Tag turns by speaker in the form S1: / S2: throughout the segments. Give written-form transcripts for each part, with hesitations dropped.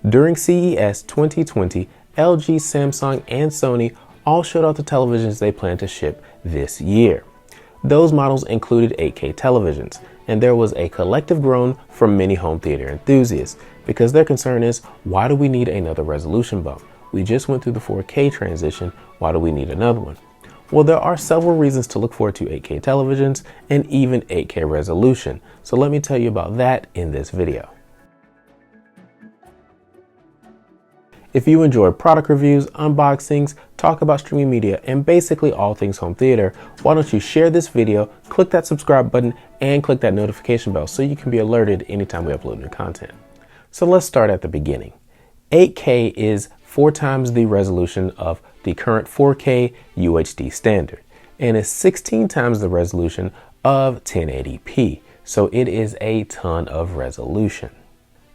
S1: During CES 2020, LG, Samsung, and Sony all showed off the televisions they plan to ship this year. Those models included 8K televisions, and there was a collective groan from many home theater enthusiasts because their concern is, why do we need another resolution bump? We just went through the 4K transition, why do we need another one? Well, there are several reasons to look forward to 8K televisions and even 8K resolution, so let me tell you about that in this video. If you enjoy product reviews, unboxings, talk about streaming media, and basically all things home theater, why don't you share this video, click that subscribe button, and click that notification bell so you can be alerted anytime we upload new content. So let's start at the beginning. 8K is 4 times the resolution of the current 4K UHD standard, and is 16 times the resolution of 1080p, so it is a ton of resolution.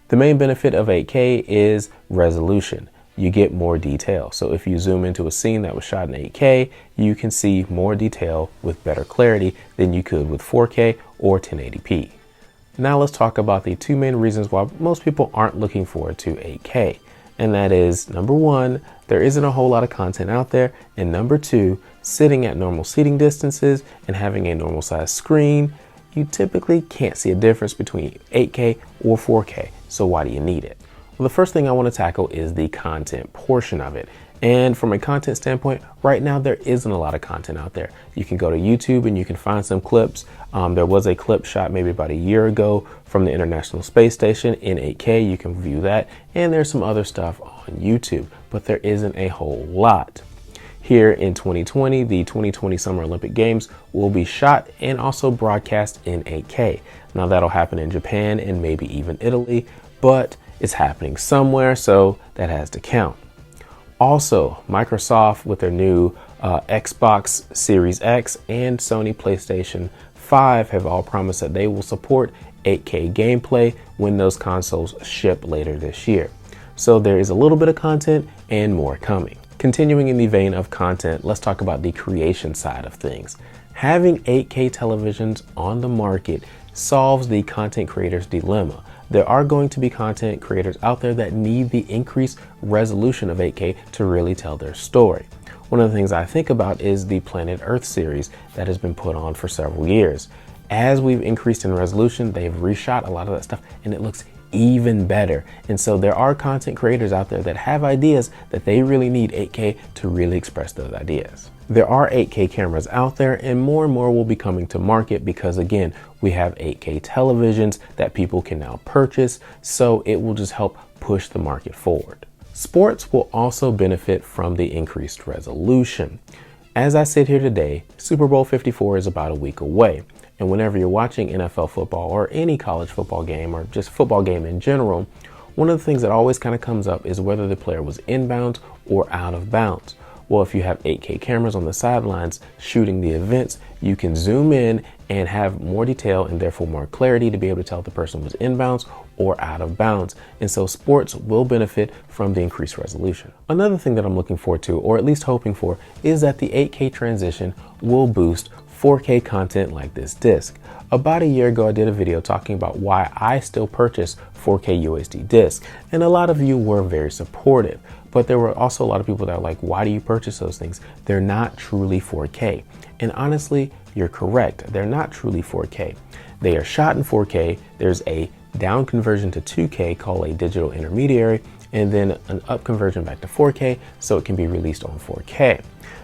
S1: The main benefit of 8K is resolution. You get more detail. So if you zoom into a scene that was shot in 8K, you can see more detail with better clarity than you could with 4K or 1080p. Now let's talk about the 2 main reasons why most people aren't looking forward to 8K. And that is, number 1, there isn't a whole lot of content out there. And number 2, sitting at normal seating distances and having a normal size screen, you typically can't see a difference between 8K or 4K. So why do you need it? Well, the first thing I want to tackle is the content portion of it. And from a content standpoint, right now there isn't a lot of content out there. You can go to YouTube and you can find some clips. There was a clip shot maybe about a year ago from the International Space Station in 8K. You can view that. And there's some other stuff on YouTube, but there isn't a whole lot. Here in 2020, the 2020 Summer Olympic Games will be shot and also broadcast in 8K. Now that'll happen in Japan and maybe even Italy, but it's happening somewhere, so that has to count. Also, Microsoft with their new Xbox Series X and Sony PlayStation 5 have all promised that they will support 8K gameplay when those consoles ship later this year. So there is a little bit of content and more coming. Continuing in the vein of content, let's talk about the creation side of things. Having 8K televisions on the market solves the content creator's dilemma. There are going to be content creators out there that need the increased resolution of 8K to really tell their story. One of the things I think about is the Planet Earth series that has been put on for several years. As we've increased in resolution, they've reshot a lot of that stuff and it looks even better. And so there are content creators out there that have ideas that they really need 8K to really express those ideas. There are 8K cameras out there and more will be coming to market because again, we have 8K televisions that people can now purchase, so it will just help push the market forward. Sports will also benefit from the increased resolution. As I sit here today, Super Bowl 54 is about a week away. And whenever you're watching NFL football or any college football game or just football game in general, one of the things that always kind of comes up is whether the player was inbounds or out of bounds. Well, if you have 8K cameras on the sidelines shooting the events, you can zoom in and have more detail and therefore more clarity to be able to tell if the person was inbounds or out of bounds. And so sports will benefit from the increased resolution. Another thing that I'm looking forward to, or at least hoping for, is that the 8K transition will boost 4K content like this disc. About a year ago, I did a video talking about why I still purchase 4K UHD discs, and a lot of you were very supportive. But there were also a lot of people that are like, why do you purchase those things? They're not truly 4K. And honestly, you're correct. They're not truly 4K. They are shot in 4K. There's a down conversion to 2K called a digital intermediary, and then an up conversion back to 4K so it can be released on 4K.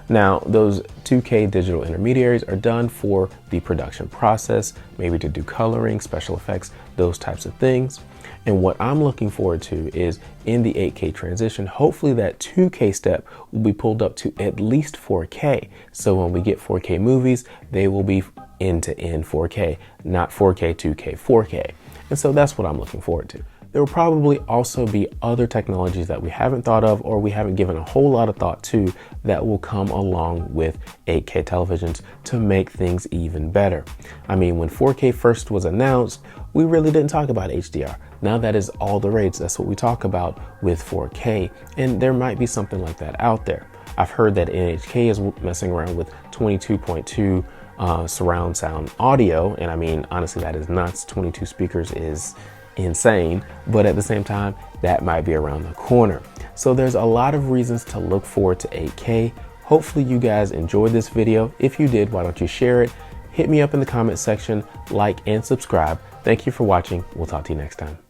S1: Now, those 2K digital intermediaries are done for the production process, maybe to do coloring, special effects, those types of things. And what I'm looking forward to is in the 8K transition, hopefully that 2K step will be pulled up to at least 4K. So when we get 4K movies, they will be end-to-end 4K, not 4K, 2K, 4K. And so that's what I'm looking forward to. There will probably also be other technologies that we haven't thought of or we haven't given a whole lot of thought to that will come along with 8K televisions to make things even better. I mean, when 4K first was announced, we really didn't talk about HDR. Now that is all the rage. That's what we talk about with 4K, and there might be something like that out there. I've heard that NHK is messing around with 22.2 surround sound audio, and I mean, honestly, that is nuts. 22 speakers is insane, but at the same time, that might be around the corner. So there's a lot of reasons to look forward to 8K. Hopefully you guys enjoyed this video. If you did, why don't you share it? Hit me up in the comment section, like and subscribe. Thank you for watching. We'll talk to you next time.